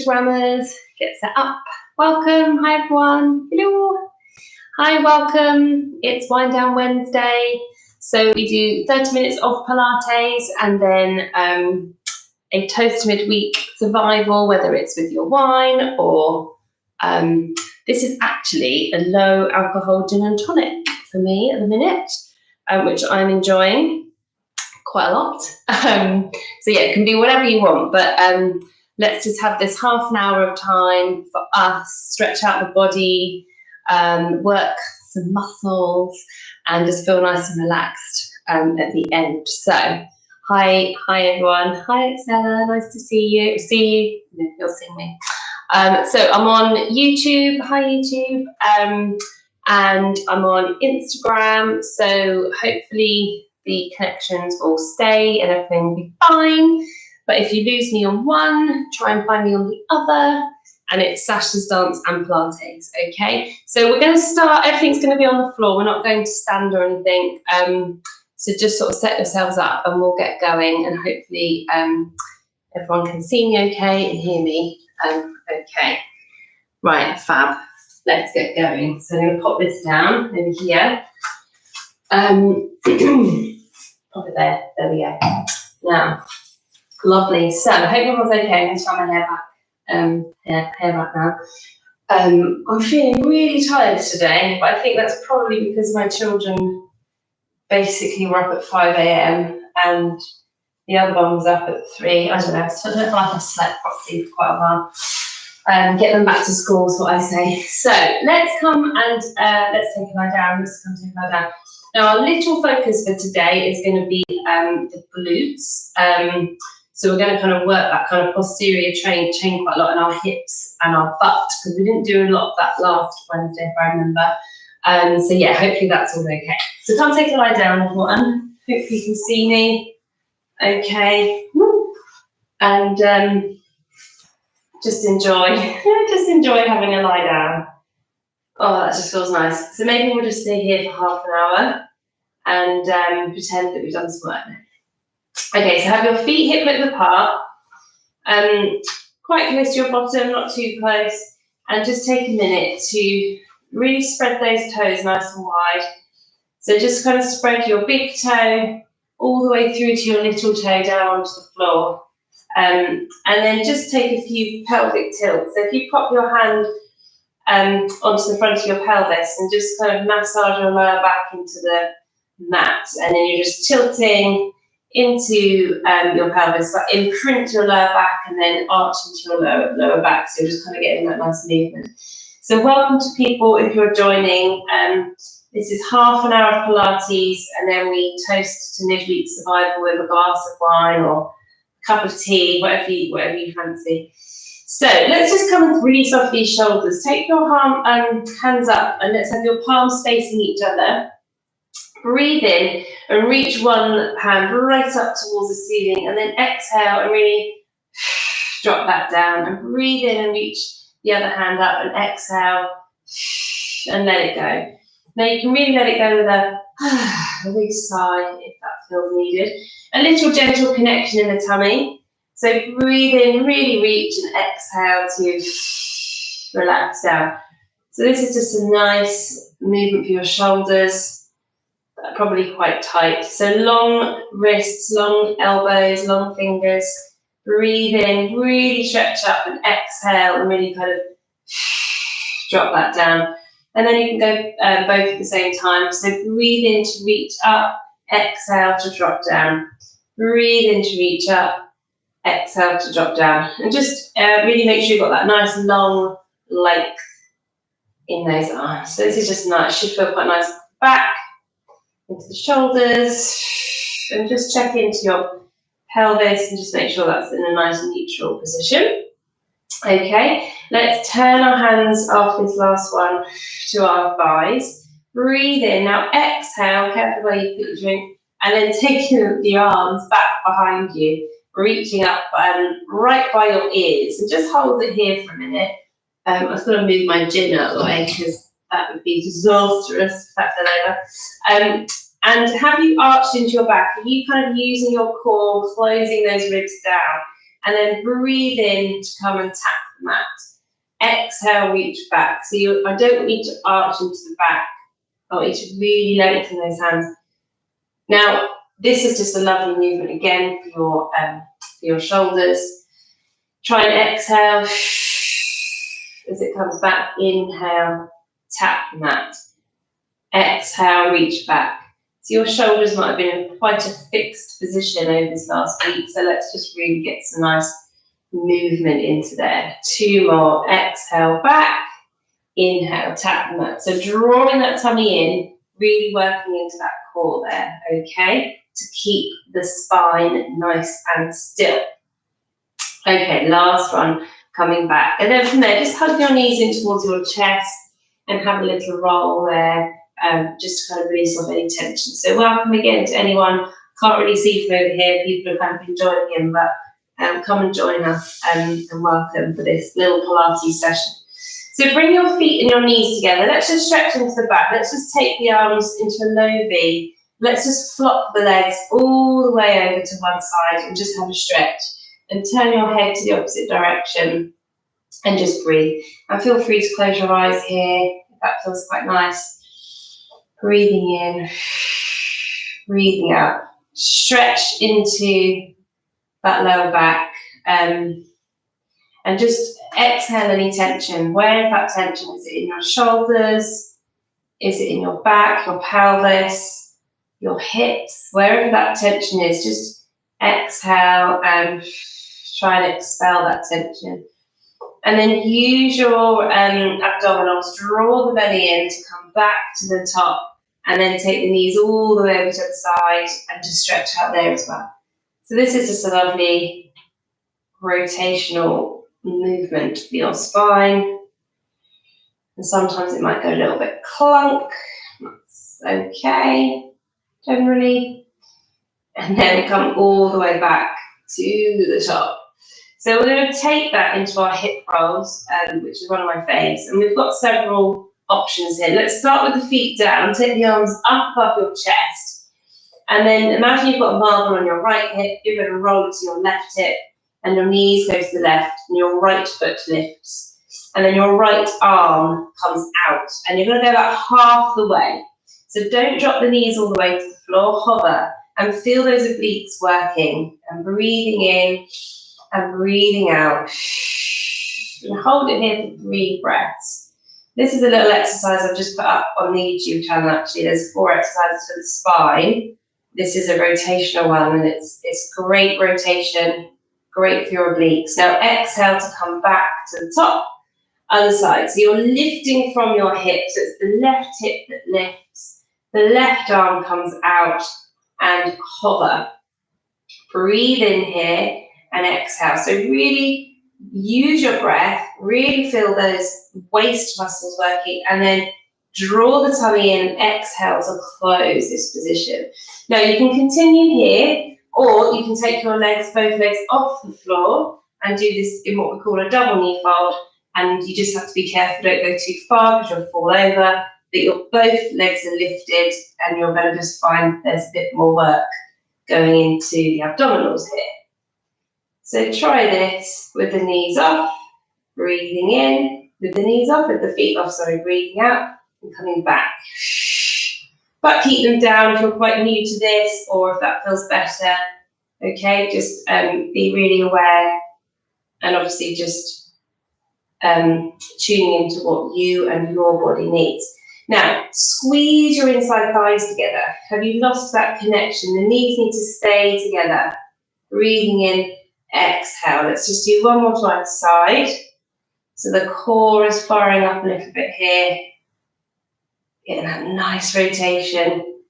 Instagrammers, get set up. Welcome. Hi, everyone. Hello. Hi, welcome. It's Wind Down Wednesday. So we do 30 minutes of Pilates and then a toast midweek survival, whether it's with your wine or this is actually a low alcohol gin and tonic for me at the minute, which I'm enjoying quite a lot. So yeah, it can be whatever you want, but let's just have this half an hour of time for us, stretch out the body, work some muscles, and just feel nice and relaxed at the end. So hi everyone. Hi Excella, nice to see you. No, you'll see me. So I'm on YouTube. Hi YouTube. And I'm on Instagram. So hopefully the connections will stay and everything will be fine. But if you lose me on one, try and find me on the other. And it's Sasha's Dance and Pilates, okay? So we're going to start, everything's going to be on the floor. We're not going to stand or anything. So just sort of set yourselves up and we'll get going. And hopefully everyone can see me okay and hear me okay. Right, fab. Let's get going. So I'm going to pop this down over here. Pop it there. There we go. Now, lovely. So I hope everyone's okay. I'm going to try my hair back. Hair back now. I'm feeling really tired today, but I think that's probably because my children basically were up at 5 a.m. and the other one was up at 3. I don't know. So I don't feel like I've slept properly for quite a while. Get them back to school is what I say. So let's come and let's take a lie down. Let's come take a lie down. Now our little focus for today is going to be the glutes. So we're going to kind of work that kind of posterior chain quite a lot in our hips and our butt, because we didn't do a lot of that last Wednesday, if I remember. So yeah, hopefully that's all okay. So come take a lie down, everyone. Hopefully you can see me. Okay. And just enjoy having a lie down. Oh, that just feels nice. So maybe we'll just stay here for half an hour and pretend that we've done some work. Okay, so have your feet hip width apart, quite close to your bottom, not too close, and just take a minute to really spread those toes nice and wide. So just kind of spread your big toe all the way through to your little toe down onto the floor. And then just take a few pelvic tilts. So if you pop your hand onto the front of your pelvis and just kind of massage your lower back into the mat, and then you're just tilting into your pelvis, but imprint your lower back and then arch into your lower back. So you're just kind of getting that nice movement. So welcome to people if you're joining. This is half an hour of Pilates, and then we toast to midweek survival with a glass of wine or a cup of tea, whatever you fancy. So let's just come and release off these shoulders. Take your hands up and let's have your palms facing each other. Breathe in and reach one hand right up towards the ceiling, and then exhale and really drop that down, and breathe in and reach the other hand up and exhale and let it go. Now you can really let it go with a big sigh if that feels needed. A little gentle connection in the tummy. So breathe in, really reach, and exhale to relax down. So this is just a nice movement for your shoulders. Probably quite tight. So long wrists, long elbows, long fingers. Breathe in, really stretch up, and exhale and really kind of drop that down. And then you can go both at the same time. So breathe in to reach up, exhale to drop down. Breathe in to reach up, exhale to drop down. And just really make sure you've got that nice long length in those arms. So this is just nice. Should feel quite nice back, into the shoulders, and just check into your pelvis and just make sure that's in a nice neutral position. Okay, let's turn our hands off this last one to our thighs. Breathe in. Now exhale, careful where you put your drink, and then taking the arms back behind you, reaching up right by your ears, and just hold it here for a minute. I was going to move my gin out of the way because that would be disastrous if that fell over. And have you arched into your back? Are you kind of using your core, closing those ribs down? And then breathe in to come and tap mat. Exhale, reach back. So I don't want you to arch into the back. I want you to really lengthen those hands. Now, this is just a lovely movement again for your shoulders. Try and exhale as it comes back. Inhale, tap the mat. Exhale, reach back. So your shoulders might have been in quite a fixed position over this last week. So let's just really get some nice movement into there. 2 more. Exhale, back. Inhale, tap the mat. So drawing that tummy in, really working into that core there, okay? To keep the spine nice and still. Okay, last one, coming back. And then from there, just hug your knees in towards your chest and have a little roll there, just to kind of release off any tension. So welcome again to anyone. Can't really see from over here, people are kind of enjoying him, but come and join us and welcome for this little Pilates session. So bring your feet and your knees together. Let's just stretch into the back. Let's just take the arms into a low V. Let's just flop the legs all the way over to one side and just have a stretch. And turn your head to the opposite direction and just breathe. And feel free to close your eyes here, if that feels quite nice. Breathing in, breathing out. Stretch into that lower back. And just exhale any tension. Where is that tension? Is it in your shoulders? Is it in your back, your pelvis, your hips? Wherever that tension is, just exhale and try and expel that tension. And then use your abdominals, draw the belly in to come back to the top, and then take the knees all the way over to the side and just stretch out there as well. So this is just a lovely rotational movement for your spine. And sometimes it might go a little bit clunk. That's okay, generally. And then come all the way back to the top. So we're going to take that into our hip rolls, which is one of my faves. And we've got several options here. Let's start with the feet down. Take the arms up above your chest. And then imagine you've got a marble on your right hip. You're going to roll it to your left hip. And your knees go to the left. And your right foot lifts. And then your right arm comes out. And you're going to go about half the way. So don't drop the knees all the way to the floor. Hover. And feel those obliques working. And breathing in. And breathing out. And hold it here for 3 breaths. This is a little exercise I've just put up on the YouTube channel actually. There's 4 exercises for the spine. This is a rotational one and it's great rotation, great for your obliques. Now exhale to come back to the top, other side. So you're lifting from your hips. So it's the left hip that lifts, the left arm comes out and hover. Breathe in here. And exhale. So really use your breath, really feel those waist muscles working, and then draw the tummy in and exhale to close this position. Now you can continue here, or you can take your legs, both legs off the floor and do this in what we call a double knee fold. And you just have to be careful, don't go too far because you'll fall over, that your both legs are lifted and you're going to just find there's a bit more work going into the abdominals here. So try this with the knees off, breathing in, with the knees off, with the feet off, breathing out and coming back. But keep them down if you're quite new to this or if that feels better. Okay, just be really aware and obviously just tuning into what you and your body needs. Now, squeeze your inside thighs together. Have you lost that connection? The knees need to stay together. Breathing in. Exhale. Let's just do one more to either side. So the core is firing up a little bit here. Getting that nice rotation.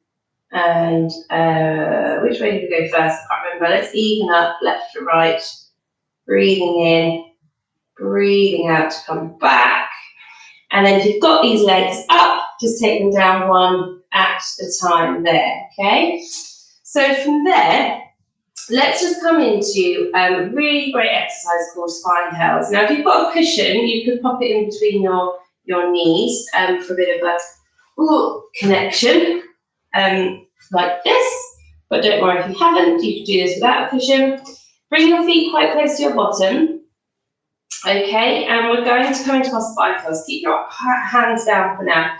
And which way did we go first? I can't remember. Let's even up left to right. Breathing in. Breathing out to come back. And then if you've got these legs up, just take them down one at a time there. Okay? So from there, let's just come into a really great exercise called spine curls. Now, if you've got a cushion, you could pop it in between your knees for a bit of a connection, like this. But don't worry if you haven't, you can do this without a cushion. Bring your feet quite close to your bottom. Okay, and we're going to come into our spine curls. Keep your hands down for now.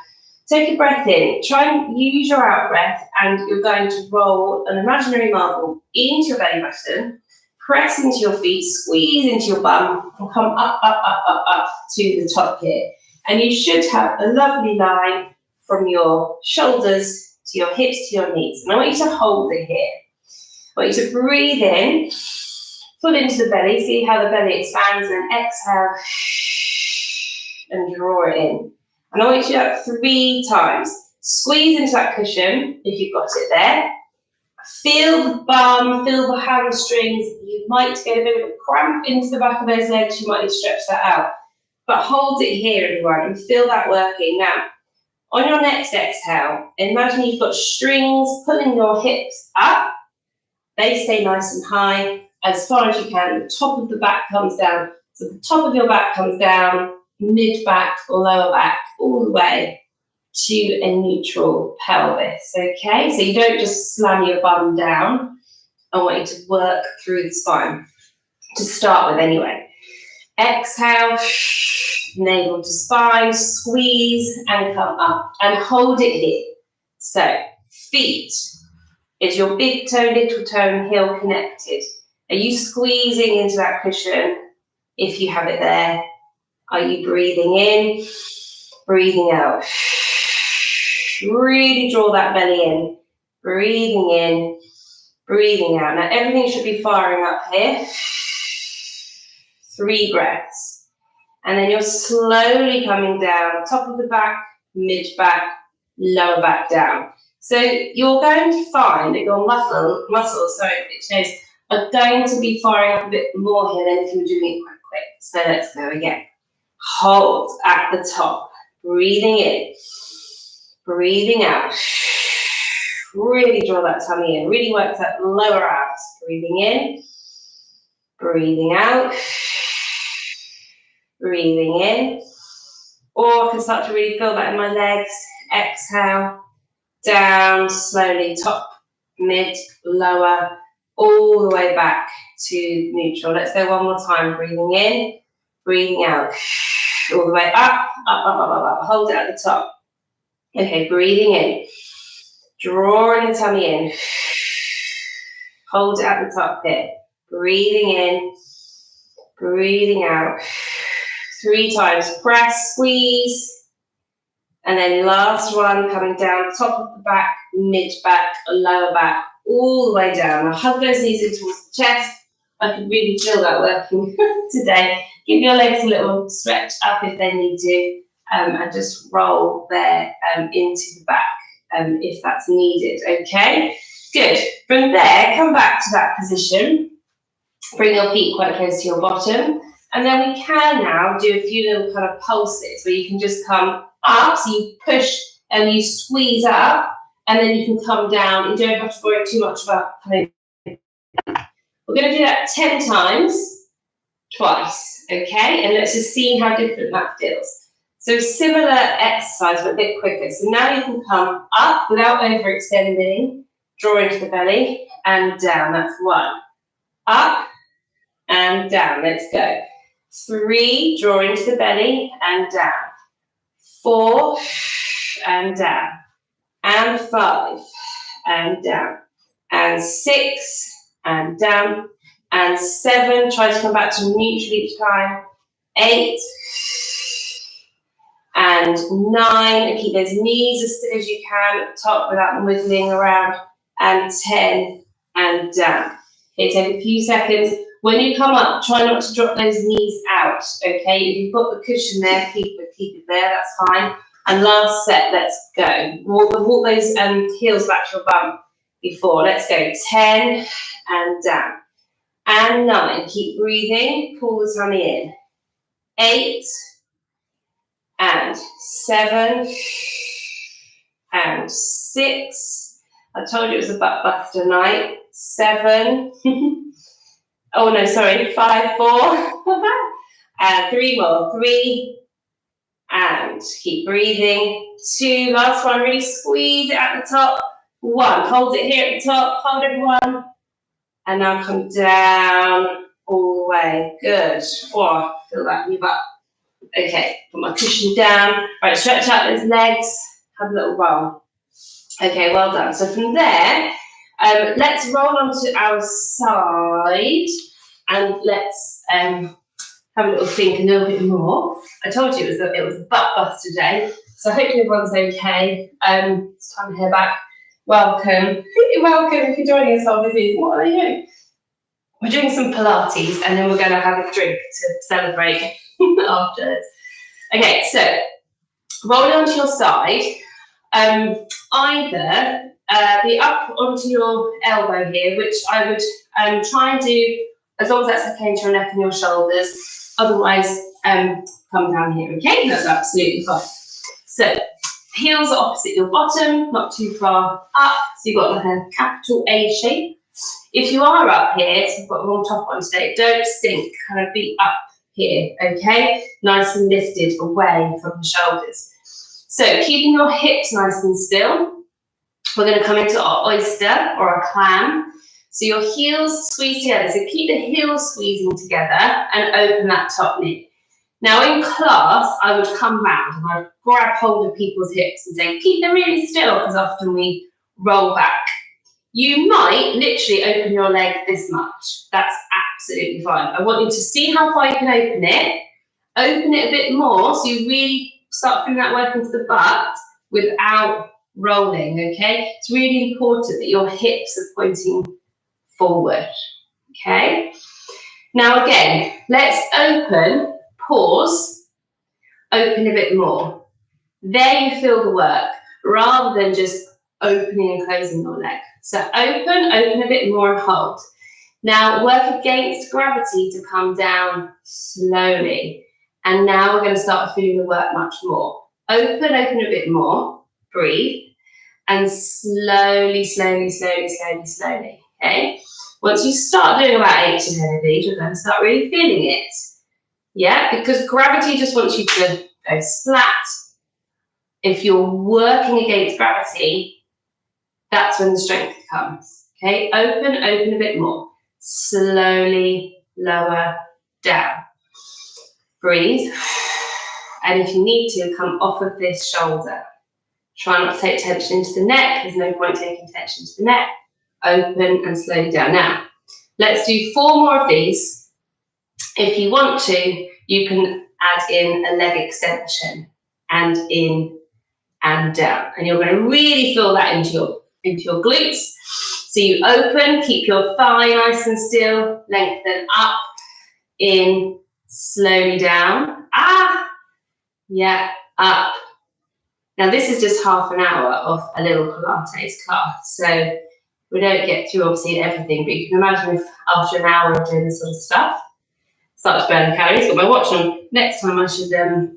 Take a breath in. Try and use your out breath, and you're going to roll an imaginary marble into your belly button, press into your feet, squeeze into your bum, and come up, up, up, up, up to the top here. And you should have a lovely line from your shoulders to your hips to your knees. And I want you to hold it here. I want you to breathe in, pull into the belly, see how the belly expands, and exhale and draw it in. And I want you to do that 3 times. Squeeze into that cushion if you've got it there. Feel the bum, feel the hamstrings. You might get a bit of a cramp into the back of those legs. You might need to stretch that out. But hold it here, everyone, and feel that working. Now, on your next exhale, imagine you've got strings pulling your hips up. They stay nice and high as far as you can. The top of the back comes down. So the top of your back comes down, mid-back or lower back, all the way to a neutral pelvis, okay? So you don't just slam your bum down. I want you to work through the spine to start with anyway. Exhale, navel to spine, squeeze and come up and hold it here. So feet, is your big toe, little toe and heel connected? Are you squeezing into that cushion if you have it there? Are you breathing in, breathing out? Really draw that belly in, breathing in, breathing out. Now everything should be firing up here. 3 breaths. And then you're slowly coming down, top of the back, mid-back, lower back down. So you're going to find that your muscles, are going to be firing up a bit more here than if you were doing it quite quick. So let's go again. Hold at the top, breathing in, breathing out. Really draw that tummy in, really work that lower abs. Breathing in, breathing out, breathing in. Or I can start to really feel that in my legs. Exhale, down, slowly, top, mid, lower, all the way back to neutral. Let's go one more time. Breathing in, breathing out. All the way up, up, up, up, up, up. Hold it at the top. Okay, breathing in. Drawing the tummy in. Hold it at the top here. Breathing in, breathing out. 3 times. Press, squeeze. And then last one, coming down, top of the back, mid-back, lower back, all the way down. Now hug those knees in towards the chest. I can really feel that working today. Give your legs a little stretch up if they need to, and just roll there into the back if that's needed, okay? Good. From there, come back to that position. Bring your feet quite close to your bottom. And then we can now do a few little kind of pulses where you can just come up, so you push and you squeeze up, and then you can come down. You don't have to worry too much about coming. We're going to do that 10 times, twice, okay? And let's just see how different that feels. So similar exercise, but a bit quicker. So now you can come up without overextending, draw into the belly, and down. That's 1. Up and down. Let's go. 3, draw into the belly and down. 4 and down. And 5 and down. And 6 and down. And 7, try to come back to neutral each time. 8 and 9, and keep those knees as still as you can at the top without them wiggling around. And 10 and down. Okay, take a few seconds. When you come up, try not to drop those knees out, okay? If you've got the cushion there, keep it there, that's fine. And last set, let's go. Walk those heels back to your bum before. Let's go. 10 and down. And 9, keep breathing, pull the tummy in. 8 and 7 and 6. I told you it was a butt buster night. 7. Oh no, sorry, 5, 4, and 3 more, 3, and keep breathing, 2, last one, really squeeze it at the top, 1, hold it here at the top, hold everyone, and now come down, all the way. Good. Oh, feel that move up. Okay, put my cushion down. Right, stretch out those legs. Have a little roll. Okay, well done. So from there, let's roll onto our side and let's have a little think a little bit more. I told you it was a butt bust today, so hopefully everyone's okay. It's time to hear back. Welcome. Welcome if you're joining us on this. What are you doing? We're doing some Pilates and then we're going to have a drink to celebrate afterwards. Okay, so rolling onto your side, either be up onto your elbow here, which I would try and do as long as that's okay to your neck and your shoulders. Otherwise, come down here, okay? That's absolutely fine. So, heels are opposite your bottom, not too far up, so you've got like a capital A shape. If you are up here, so you've got the wrong top on today, don't sink, kind of be up here, okay? Nice and lifted away from the shoulders. So, keeping your hips nice and still, we're going to come into our oyster or a clam. So your heels squeeze together. So keep the heels squeezing together and open that top knee. Now in class, I would come round and I'd grab hold of people's hips and say, keep them really still, because often we roll back. You might literally open your leg this much. That's absolutely fine. I want you to see how far you can open it. Open it a bit more so you really start feeling that work into the butt without rolling, okay? It's really important that your hips are pointing forward, okay? Now again, let's open, pause, open a bit more. There you feel the work, rather than just opening and closing your leg. So open a bit more and hold. Now work against gravity to come down slowly. And now we're going to start feeling the work much more. Open a bit more, breathe, and slowly, okay? Once you start doing about 8 to 10 of these, you're going to start really feeling it. Yeah, because gravity just wants you to go splat. If you're working against gravity, that's when the strength comes. Okay, open a bit more. Slowly lower down. Breathe. And if you need to, come off of this shoulder. Try not to take tension into the neck. There's no point taking tension to the neck. Open and slowly down. Now, let's do 4 more of these. If you want to, you can add in a leg extension and in and down. And you're going to really feel that into your glutes. So you open, keep your thigh nice and still, lengthen up, in, slowly down. Yeah, up. Now this is just half an hour of a little Pilates class. So we don't get through obviously everything, but you can imagine if after an hour of doing this sort of stuff, start to burn the calories. Got my watch on. Next time I should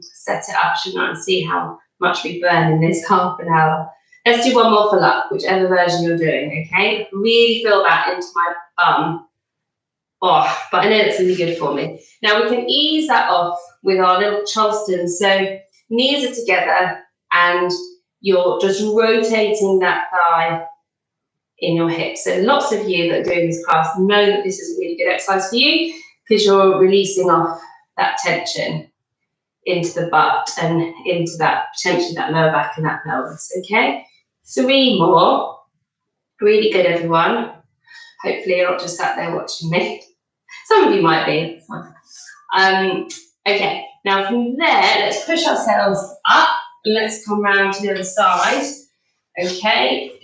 set it up, shouldn't I, and see how much we burn in this half an hour. Let's do one more for luck, whichever version you're doing, okay? Really feel that into my bum. Oh, but I know it's really good for me. Now we can ease that off with our little Charleston. So knees are together and you're just rotating that thigh in your hips. So lots of you that are doing this class know that this is a really good exercise for you because you're releasing off that tension into the butt and into that, potentially that lower back and that pelvis, okay? 3 more. Really good, everyone. Hopefully you're not just sat there watching me. Some of you might be. Okay, now from there, let's push ourselves up and let's come round to the other side. Okay.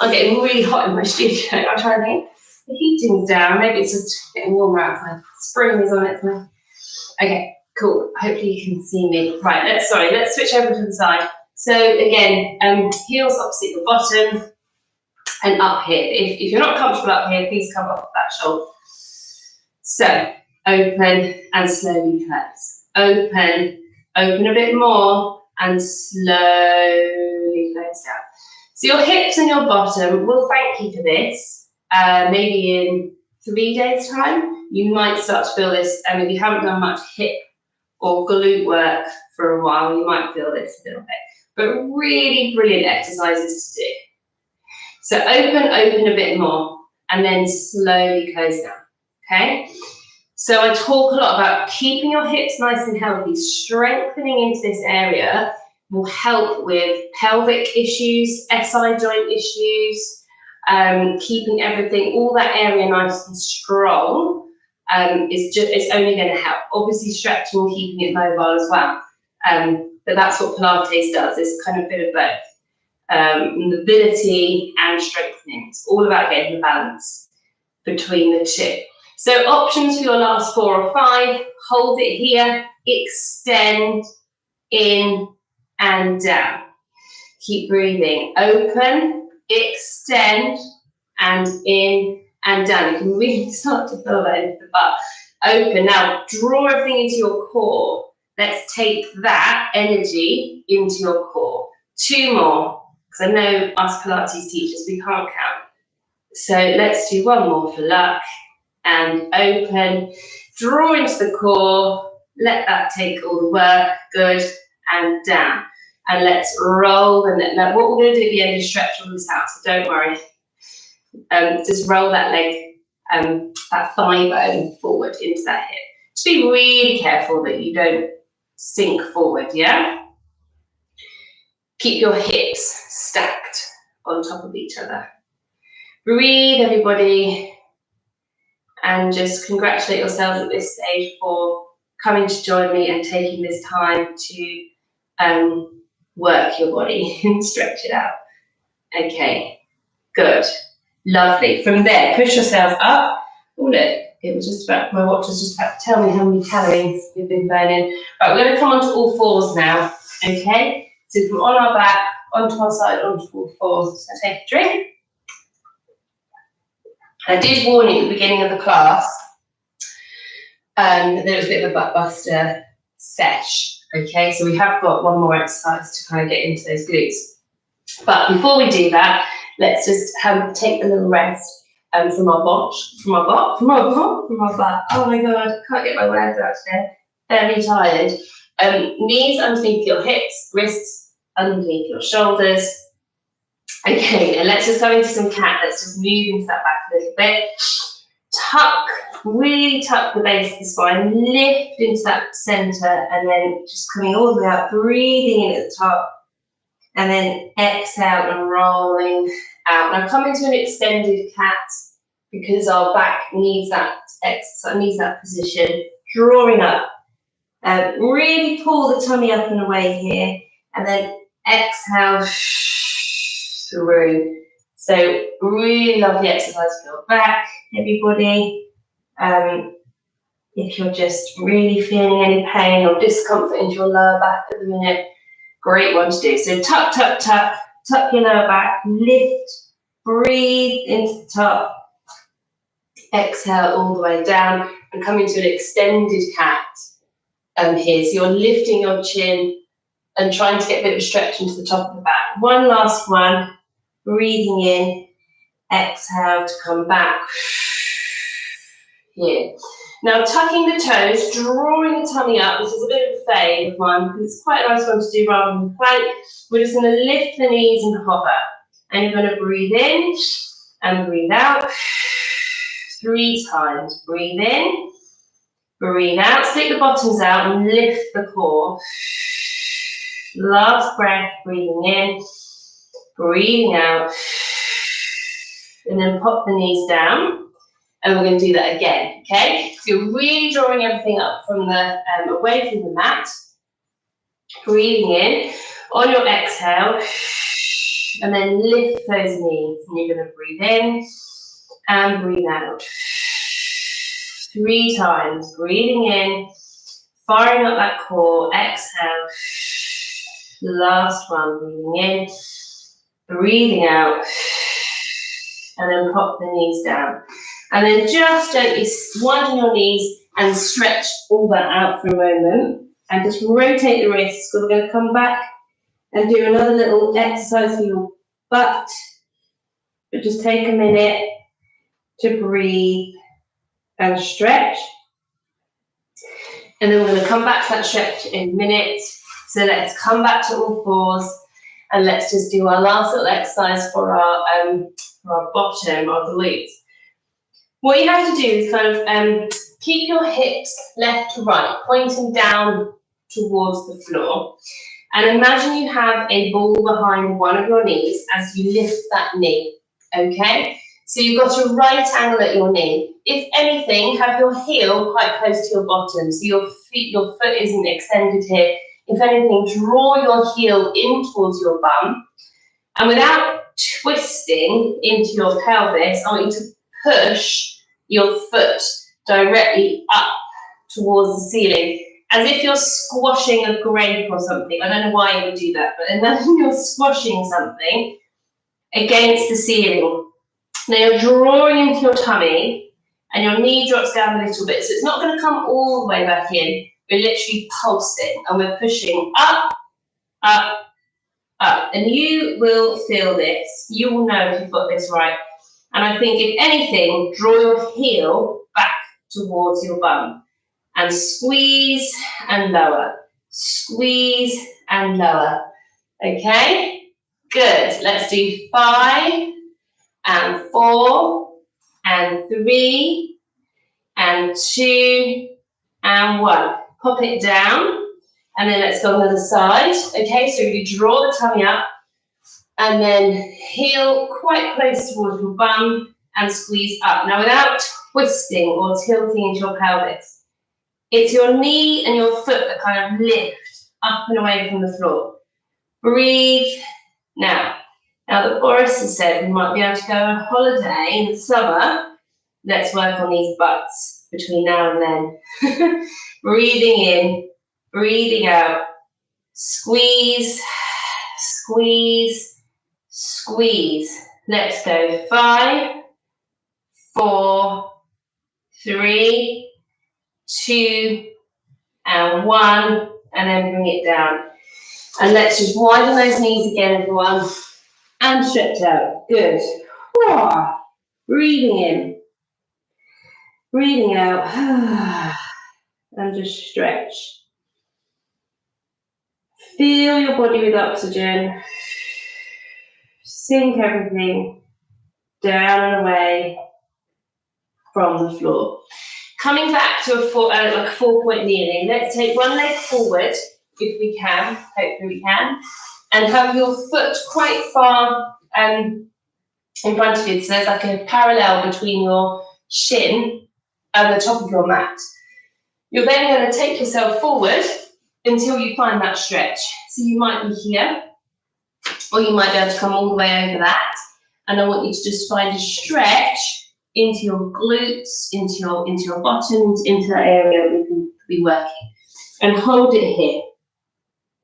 I'm getting really hot in my studio. I'm trying to think. The heating's down. Maybe it's just getting warmer outside. Spring is on its way. Okay, cool. Hopefully you can see me. Right, let's switch over to the side. So again, heels opposite your bottom and up here. If you're not comfortable up here, please come off that shoulder. So open and slowly close. Open a bit more and slowly close down. So your hips and your bottom will thank you for this. Maybe in 3 days' time, you might start to feel this. And if you haven't done much hip or glute work for a while, you might feel this a little bit. But really brilliant exercises to do. So open a bit more and then slowly close down, okay? So I talk a lot about keeping your hips nice and healthy. Strengthening into this area will help with pelvic issues, SI joint issues, keeping everything, all that area nice and strong. It's only going to help. Obviously stretching and keeping it mobile as well. But that's what Pilates does. It's kind of a bit of both. Mobility and strengthening. It's all about getting the balance between the two. So options for your last 4 or 5, hold it here, extend, in and down. Keep breathing, open, extend, and in and down. You can really start to feel that into the butt. Open, now draw everything into your core. Let's take that energy into your core. 2 more, because I know us Pilates teachers, we can't count. So let's do 1 more for luck. And open, draw into the core, let that take all the work, good, and down. And let's roll the neck. Now what we're going to do at the end is stretch all this out, so don't worry. Just roll that leg, that thigh bone forward into that hip. Just be really careful that you don't sink forward, yeah? Keep your hips stacked on top of each other. Breathe, everybody. And just congratulate yourselves at this stage for coming to join me and taking this time to work your body and stretch it out. Okay, good, lovely. From there, push yourselves up. Oh look, it was just about, my watch was just about to tell me how many calories we've been burning. Right, we're going to come onto all 4s now, okay? So from on our back, onto our side, onto all 4s. So take a drink. I did warn you at the beginning of the class that there was a bit of a butt buster sesh, okay? So we have got 1 more exercise to kind of get into those glutes. But before we do that, let's just take a little rest from our butt. Oh my God, can't get my words out today. Very tired. Knees underneath your hips, wrists underneath your shoulders. Okay, and let's just go into some cat. Let's just move into that back a little bit. Tuck, really tuck the base of the spine, lift into that center, and then just coming all the way up, breathing in at the top, and then exhale and rolling out. Now come into an extended cat because our back needs that exercise, needs that position. Drawing up, really pull the tummy up and away here, and then exhale through. So really lovely exercise for your back, everybody. If you're just really feeling any pain or discomfort into your lower back at the minute, great one to do. So tuck, tuck, tuck, tuck your lower back, lift, breathe into the top, exhale all the way down, and come into an extended cat here. So you're lifting your chin and trying to get a bit of a stretch into the top of the back. One last one, breathing in, exhale to come back here. Now tucking the toes, drawing the tummy up. This is a bit of a fade of mine because it's quite a nice one to do rather than plank. We're just going to lift the knees and hover. And you're going to breathe in and breathe out 3 times. Breathe in, breathe out, stick the bottoms out and lift the core. Last breath, breathing in, breathing out, and then pop the knees down. And we're going to do that again, okay? So you're really drawing everything up from the away from the mat. Breathing in on your exhale, and then lift those knees. And you're going to breathe in and breathe out 3 times. Breathing in, firing up that core. Exhale. Last one. Breathing in, breathing out, and then pop the knees down. And then just gently widen your knees and stretch all that out for a moment. And just rotate the wrists, because we're going to come back and do another little exercise for your butt. But just take a minute to breathe and stretch. And then we're going to come back to that stretch in a minute. So let's come back to all 4s. And let's just do our last little exercise for our bottom, our glutes. What you have to do is kind of keep your hips left to right, pointing down towards the floor. And imagine you have a ball behind one of your knees as you lift that knee, okay? So you've got a right angle at your knee. If anything, have your heel quite close to your bottom, so your foot isn't extended here. If anything, draw your heel in towards your bum. And without twisting into your pelvis, I want you to push your foot directly up towards the ceiling, as if you're squashing a grape or something. I don't know why you would do that, but imagine you're squashing something against the ceiling. Now you're drawing into your tummy and your knee drops down a little bit. So it's not going to come all the way back in. We're literally pulsing and we're pushing up, up, up. And you will feel this. You will know if you've got this right. And I think if anything, draw your heel back towards your bum and squeeze and lower. Squeeze and lower. Okay? Good. Let's do 5 and 4 and 3 and 2 and 1. Pop it down and then let's go on the other side. Okay, so you draw the tummy up and then heel quite close towards your bum and squeeze up. Now without twisting or tilting into your pelvis, it's your knee and your foot that kind of lift up and away from the floor. Breathe now. Now that Boris has said we might be able to go on holiday in the summer, let's work on these butts between now and then. Breathing in, breathing out, squeeze, squeeze, squeeze. Let's go 5, 4, 3, 2, and 1, and then bring it down. And let's just widen those knees again, everyone. And stretch out. Good. Breathing in. Breathing out. And just stretch. Fill your body with oxygen. Sink everything down and away from the floor. Coming back to a 4-point kneeling. Let's take one leg forward, if we can. Hopefully we can. And have your foot quite far in front of you. So there's like a parallel between your shin and the top of your mat. You're then going to take yourself forward until you find that stretch. So you might be here, or you might be able to come all the way over that. And I want you to just find a stretch into your glutes, into your bottoms, into that area we can be working. And hold it here.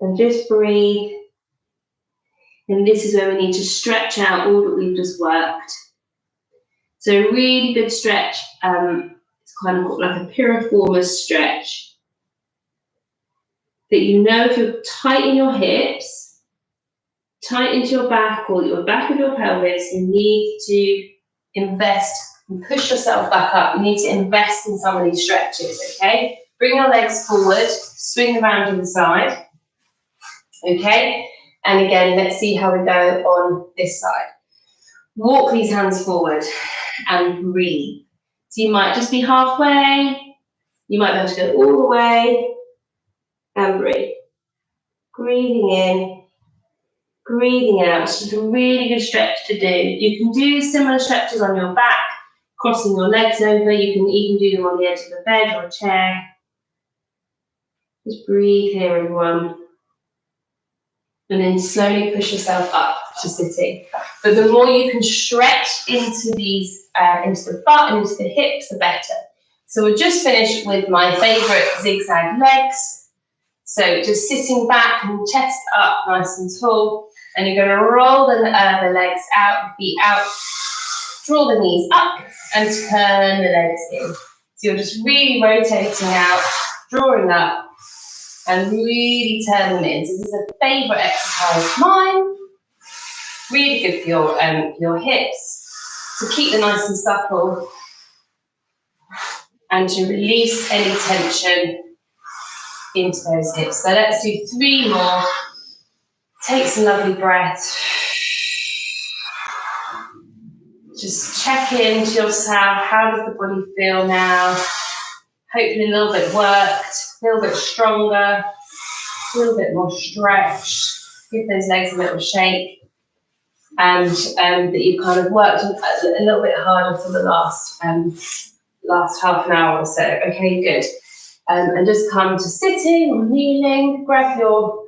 And just breathe. And this is where we need to stretch out all that we've just worked. So a really good stretch. It's kind of like a piriformis stretch. That you know if you're tight in your hips, tight into your back or your back of your pelvis, you need to invest and push yourself back up. You need to invest in some of these stretches, okay? Bring your legs forward, swing around to the side, okay? And again, let's see how we go on this side. Walk these hands forward and breathe. So you might just be halfway. You might be able to go all the way and breathe. Breathing in, breathing out. It's just a really good stretch to do. You can do similar stretches on your back, crossing your legs over. You can even do them on the edge of the bed or a chair. Just breathe here, everyone. And then slowly push yourself up to sitting. But the more you can stretch into these, into the butt and into the hips, the better. So we're just finished with my favorite zigzag legs. So just sitting back and chest up, nice and tall. And you're going to roll the legs out, feet out, draw the knees up and turn the legs in. So you're just really rotating out, drawing up, and really turn them in. So this is a favourite exercise of mine. Really good for your hips, to keep them nice and supple, and to release any tension into those hips. So let's do 3 more. Take some lovely breaths. just check in to yourself. How does the body feel now? Hopefully a little bit worked, a little bit stronger, a little bit more stretched. Give those legs a little shake. And that you kind of worked a little bit harder for the last half an hour or so. Okay, good. And just come to sitting or kneeling. Grab your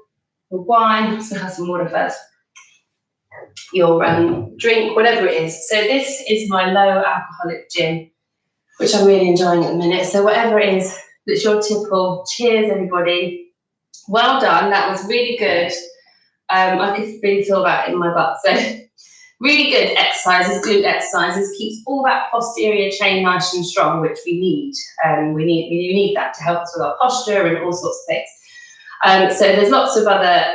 wine. Let's have some water first. Your drink, whatever it is. So this is my low alcoholic gin, which I'm really enjoying at the minute. So whatever it is that's your tipple. Cheers, everybody. Well done. That was really good. I could really feel that in my butt. So really good exercises, glute exercises, keeps all that posterior chain nice and strong, which we need. We need that to help us with our posture and all sorts of things. So there's lots of other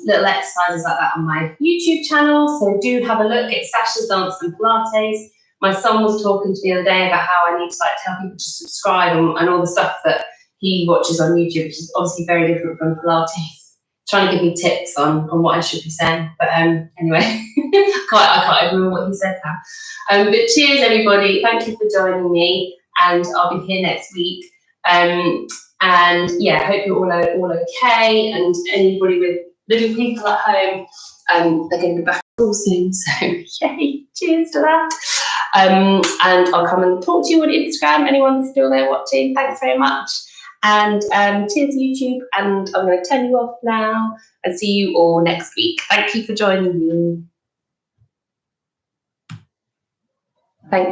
little exercises like that on my YouTube channel. So do have a look at Sasha's Dance and Pilates. My son was talking to me the other day about how I need to tell people to subscribe and all the stuff that he watches on YouTube, which is obviously very different from Pilates. Trying to give me tips on what I should be saying, but anyway, I can't remember what he said now. But cheers, everybody! Thank you for joining me, and I'll be here next week. And yeah, hope you're all okay. And anybody with little people at home, they're going to be back all soon. So yay! Cheers to that. And I'll come and talk to you on Instagram. Anyone still there watching? Thanks very much. And cheers YouTube, and I'm going to turn you off now and see you all next week. Thank you for joining me. Thank you.